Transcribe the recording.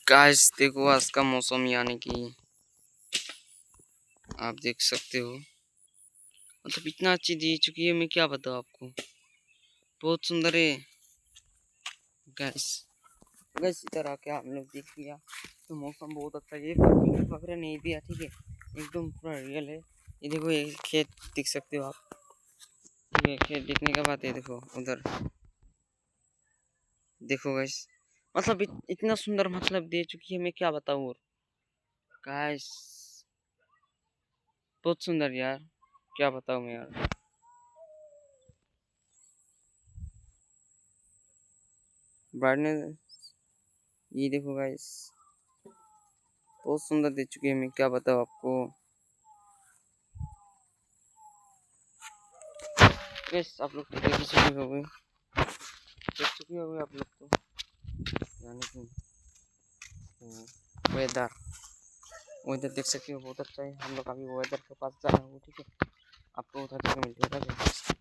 Guys देखो आज का मौसम यानी कि आप देख सकते हो। मतलब इतना अच्छी दी चुकी है, मैं क्या बताऊँ आपको। बहुत सुंदर है गाइस। गाइस इधर आके आप लोग देख लिया तो मौसम बहुत अच्छा है। ये वगैरह नहीं दिया, ठीक है, एकदम पूरा रियल है। ये देखो, ये खेत देख सकते हो आप। ये खेत देखने का बात है। देखो उधर देखो गाइस, मतलब इतना सुंदर मतलब दे चुकी है, मैं क्या बताऊँ। और गाइस बहुत सुंदर यार, क्या बताऊँ मैं यार। ब्राइटनेस ये देखो गाइस, बहुत सुंदर दे चुकी है, मैं क्या बताऊँ आपको। गाइस आप लोग तो देख ही चुके होंगे, देख चुके होंगे आप लोग तो, यानी कि वेदर वेदर देख सकते हो, बहुत अच्छा है। हम लोग अभी वेदर के पास जा रहे हो, ठीक है। आपको उधर जाके मिलते हैं।